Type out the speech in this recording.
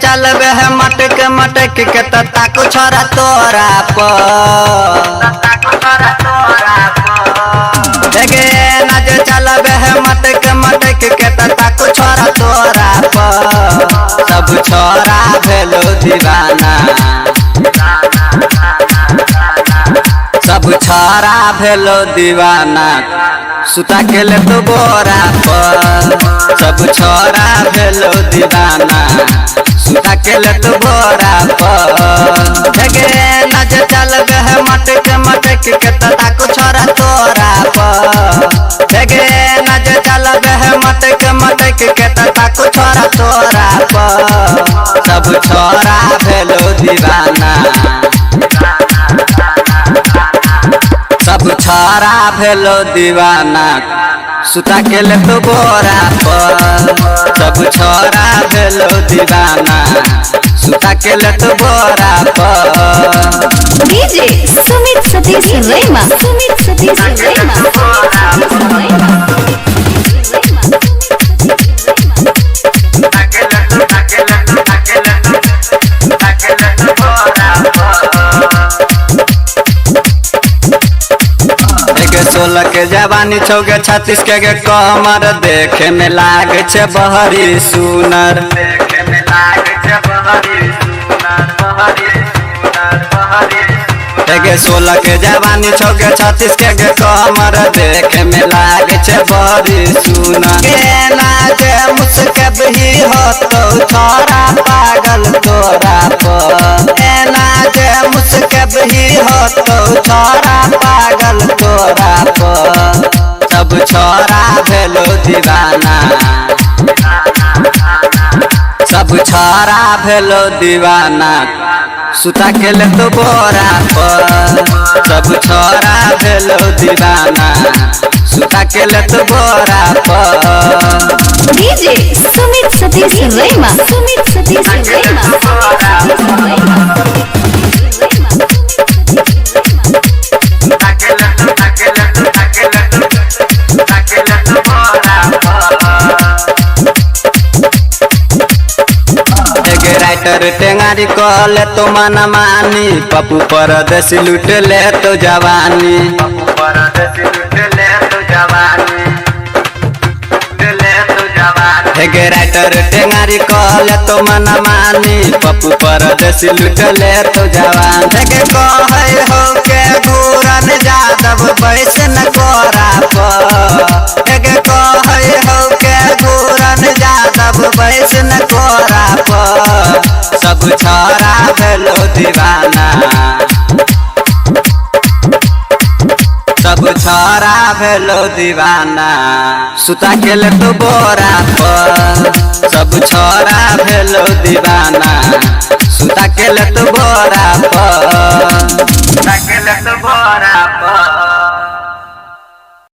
चलबे है मटक मटक के ताको छोरा तोरा देखे नज चलबे है मटक मटक के ताको छोरा तोरा सब छोरा भेलो दीवाना सब छोरा भेलो दीवाना सुता के ले तो बोरा सब छोरा भेलो दीवाना सुता के ले तो बोरा देखे नज चलबे है मटक मटक के ताको छोरा तोरा देखे नज चलबे है मटक मटक के ताको छोरा तोरा सब छोरा भेलो दीवाना सब छोरा भेलो दीवाना सुता के ले तो बोरा सब छोरा भेलो दीवाना सुता के ले तो बोरा डीजे सुमित सतीश रैमा सोलह के जवानी छौगे 36 के कमर देखे में लागे छे बहरी सुनर देखे 16 के जवानी छौगे 36 के कमर देखे में लागे छे बहरी सुनर के नाचे मुस्कब ही हो तो छोरा पागल तोरा नाचे मुस्कब ही हो तो छोरा पागल तोरा सब छोरा भेलो दीवाना सब छोरा भेलो दीवाना सुता के ले तो बोरा सब छोरा भेलो दीवाना सुता के ले तो बोरा डीजे सुमित सतीश रैमा राइटर टेंगारी कहले तो मना मानी पप्पू परदेसी लूट ले तो जवानी राइटर टेंगारी कहले तो मना मानी पप्पू परदेसी लूट ले तो जवान देखे कहे हो के घूरन जादव बैसन कोरा देखे कहे हो के घूरन जादव बैसन कोरा सब छोरा भेलो दीवाना सब छोरा भेलो दीवाना सुता के ले तो बोरा सब छोरा भेलो दीवाना सुता के ले तो बोरा